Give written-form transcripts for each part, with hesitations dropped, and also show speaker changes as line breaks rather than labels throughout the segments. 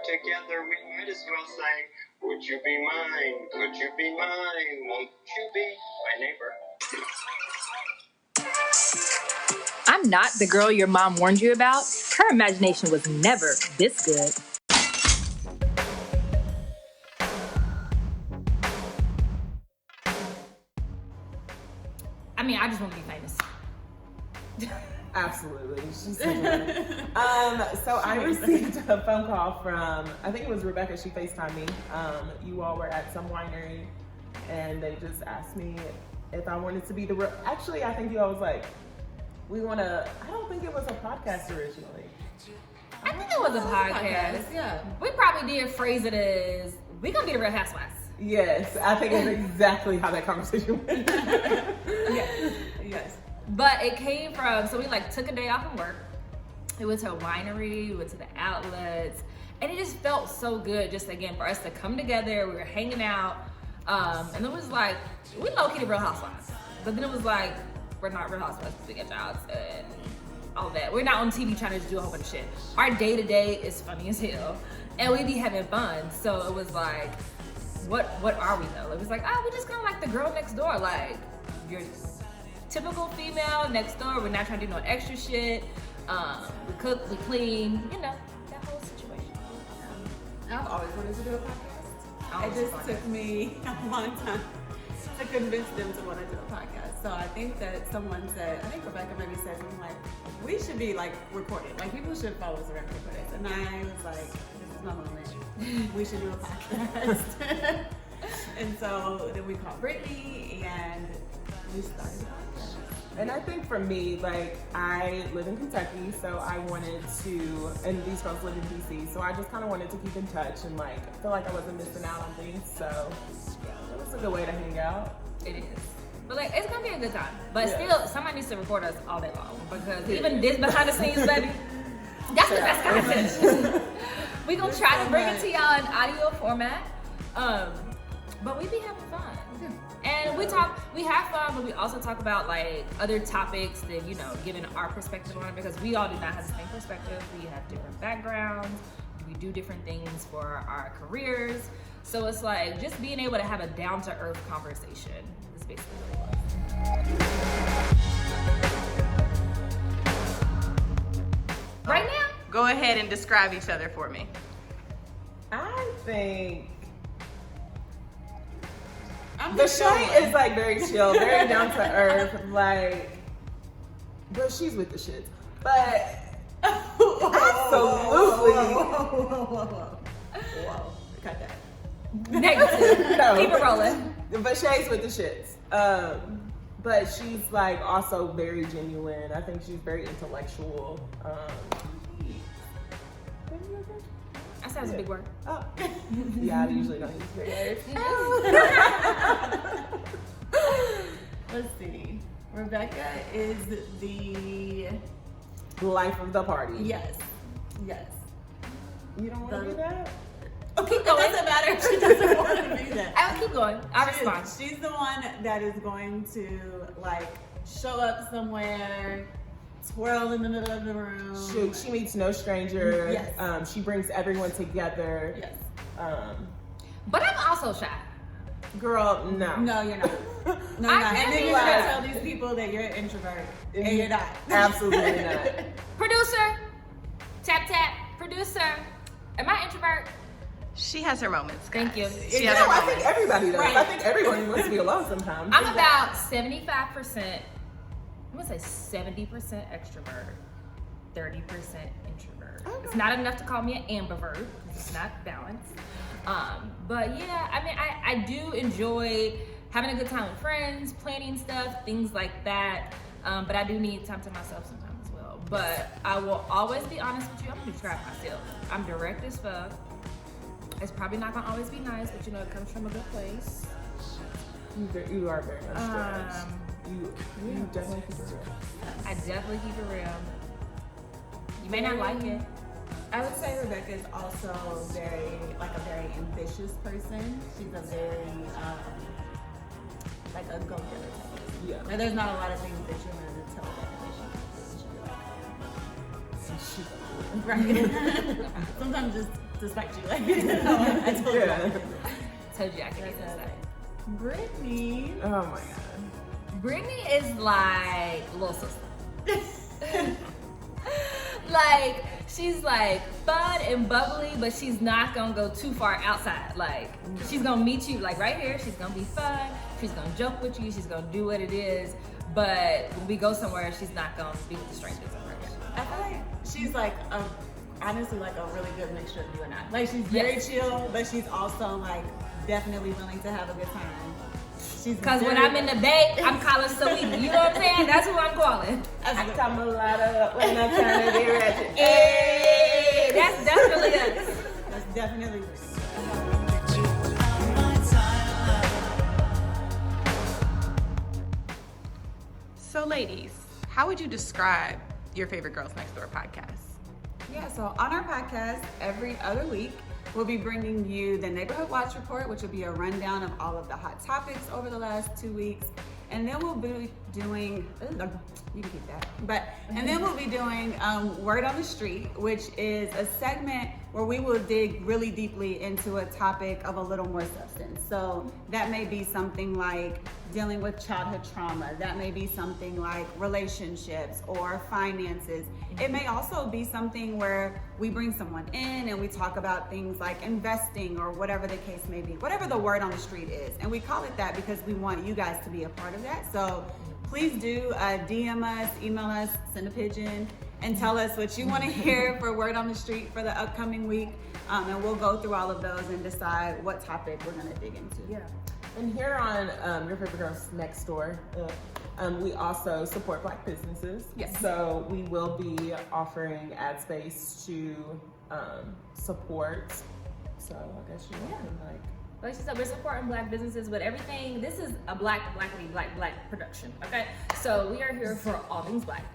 together, we might as well say, would you be mine? Could you be mine? Won't you be my neighbor?
I'm not the girl your mom warned you about. Her imagination was never this good. I mean, I just want to be famous.
Absolutely. She's so I received a phone call from, I think it was Rebecca. She FaceTimed me. You all were at some winery and they just asked me if I wanted to be the actually, I think you all was like, I don't think it was a podcast originally.
I think it was a podcast.
Yeah.
We probably did phrase it as, we gonna be the Real Housewives.
Yes, I think it's exactly how that conversation went.
Yes.
But it came from, so we took a day off from work. We went to a winery, we went to the outlets, and it just felt so good just again for us to come together. We were hanging out, and it was like, we low-key the Real Housewives. But then it was like, we're not Real Housewives because we get jobs and all that. We're not on TV trying to just do a whole bunch of shit. Our day-to-day is funny as hell, and we be having fun. So it was like, what are we though? It was like, we just kind of like the girl next door. Like, you're typical female next door. We're not trying to do no extra shit. We cook, we clean, that whole situation.
I've always wanted to do a podcast. It just took me a long time to convince them to want to do a podcast. So I think that someone said, I think Rebecca maybe said something like, we should be recorded. People should follow us around for this. And I was like, this is my moment. We should do a podcast. And so then we called Brittany and we started a podcast.
And I think for me, I live in Kentucky, so I wanted to, and these girls live in DC, so I just kind of wanted to keep in touch and feel like I wasn't missing out on things. So yeah, it was a good way to hang out.
It is. But it's gonna be a good time. But still, somebody needs to record us all day long because even this behind the scenes, baby, that's the best content. We gonna try to bring it to y'all in audio format. But we be having fun. And we have fun, but we also talk about other topics that, giving our perspective on it because we all do not have the same perspective. We have different backgrounds. We do different things for our careers. So it's just being able to have a down-to-earth conversation is basically what it was. Right now?
Go ahead and describe each other for me.
I think the Shay is very chill, very down to earth, but she's with the shits. But absolutely.
Whoa. Cut that.
Negative.
No.
Keep it rolling.
But Shay's with the shits. But she's also very genuine. I think she's very intellectual.
That sounds a big word.
Oh. Yeah, I usually don't use big words.
Let's see. Rebecca is the
life of the party.
Yes.
You don't want to do that?
Keep going.
It doesn't matter if she doesn't want to do that.
I'll keep going. I'll respond.
She's the one that is going to show up somewhere, twirl in the middle of the room.
She meets no stranger.
Yes.
She brings everyone together.
Yes.
But I'm also shy.
Girl, no.
No, you're not. No, you're not. And then you're gonna tell these people that you're an introvert, and you're not.
Absolutely not.
Producer, tap tap. Producer, am I introvert?
She has her moments.
Thank you.
She has her
I
moments.
think everybody does.
Right.
I think everyone wants to be alone sometimes.
I'm about 75%. I'm gonna say 70% extrovert, 30% introvert.
Okay.
It's not enough to call me an ambivert because it's not balanced. But yeah, I do enjoy having a good time with friends, planning stuff, things like that. But I do need time to myself sometimes as well. But I will always be honest with you. I'm gonna describe myself. I'm direct as fuck. It's probably not gonna always be nice, but it comes from a good place.
You are very much direct. You definitely keep it real.
I definitely keep it real. You may not like it.
I would say Rebecca is also very ambitious person. She's a very a go-getter type.
Yeah.
There's not a lot of things that you're gonna tell her that she should be Right. Sometimes just despite you. Like, I told you.
Told you I could get this.
Brittany.
Oh my god.
Brittany is like little sister. Like, she's like fun and bubbly, but she's not gonna go too far outside. Like, she's gonna meet you like right here. She's gonna be fun. She's gonna joke with you. She's gonna do what it is. But when we go somewhere, she's not gonna be with the strangers.
I feel like she's like honestly like a really good mixture of you and I. Like, she's very chill, but she's also like definitely willing to have a good time.
Because when I'm in the Bay, I'm calling Saweetie. You know what I'm saying? That's who I'm calling.
I come a lot up when I'm trying to be ratchet.
Hey, that's definitely us.
That's definitely
So, ladies, how would you describe your favorite Girls Next Door podcast?
Yeah, so on our podcast, every other week, we'll be bringing you the Neighborhood Watch Report, which will be a rundown of all of the hot topics over the last 2 weeks. And then we'll be doing, you can keep that. And then we'll be doing Word on the Street, which is a segment where we will dig really deeply into a topic of a little more substance. So that may be something like dealing with childhood trauma. That may be something like relationships or finances. It may also be something where we bring someone in and we talk about things like investing or whatever the case may be, whatever the word on the street is. And we call it that because we want you guys to be a part of that. So please do DM us, email us, send a pigeon, and tell us what you want to hear for Word on the Street for the upcoming week. And we'll go through all of those and decide what topic we're going to dig into.
Yeah. And here on Your Favorite Girls Next Door, we also support Black businesses.
Yes.
So we will be offering ad space to support. So I guess you can
Like she said, we're supporting Black businesses, but everything, this is a black production, okay? So we are here for all things Black.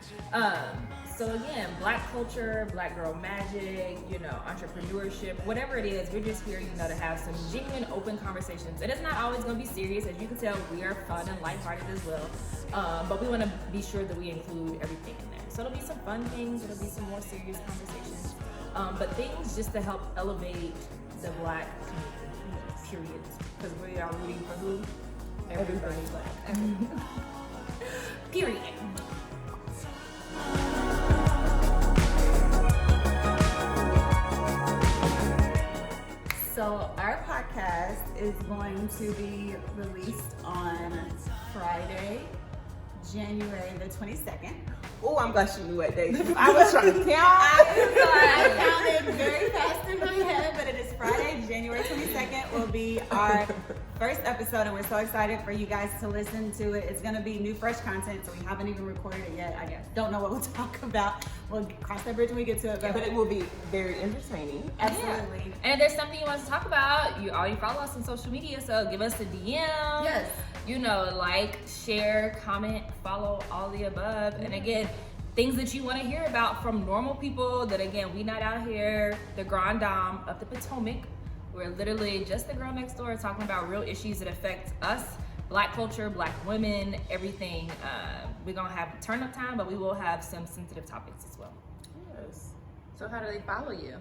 So again, Black culture, Black girl magic, entrepreneurship, whatever it is, we're just here, to have some genuine, open conversations. And it's not always gonna be serious. As you can tell, we are fun and lighthearted as well. But we wanna be sure that we include everything in there. So it'll be some fun things, it'll be some more serious conversations. But things just to help elevate the Black community. Period. Because we are rooting for who? Everybody Black. Period.
So our podcast is going to be released on Friday, January the 22nd.
Oh, I'm glad you knew what day. I was trying to count.
I counted very fast in my head, but it is Friday, January 22nd will be our first episode, and we're so excited for you guys to listen to it. It's going to be new, fresh content, so we haven't even recorded it yet. I guess don't know what we'll talk about. We'll cross that bridge when we get to it.
But it will be very entertaining.
Absolutely.
Yeah. And if there's something you want to talk about, you already follow us on social media, so give us a DM.
Yes.
Like, share, comment, follow, all the above. And again, things that you want to hear about from normal people that, again, we not out here, the Grand Dame of the Potomac. We're literally just the girl next door talking about real issues that affect us, Black culture, Black women, everything. We're going to have turn up time, but we will have some sensitive topics as well.
Yes.
So how do they follow you?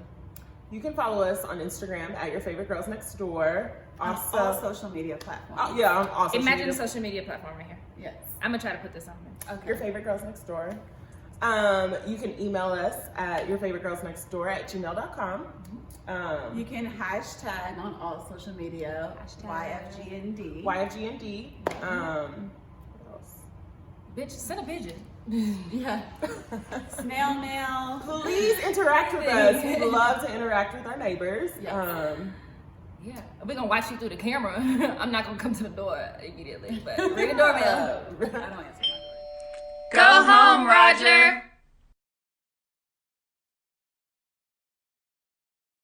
You can follow us on Instagram at Your Favorite Girls Next Door.
Also, all social media platforms.
On all social
Imagine
media.
the social media platform right here.
Yes.
I'm going to try to put this on there.
Okay.
Your Favorite Girls Next Door. You can email us at yourfavoritegirlsnextdoor@gmail.com.
You can hashtag on all social media YFGND.
YFGND. What else?
Bitch, send a pigeon.
Yeah. Snail mail.
Please interact with us. We love to interact with our neighbors.
Yes.
Yeah, we're gonna watch you through the camera. I'm not gonna come to the door immediately, but ring the doorbell.
I don't answer.
Go home, Roger.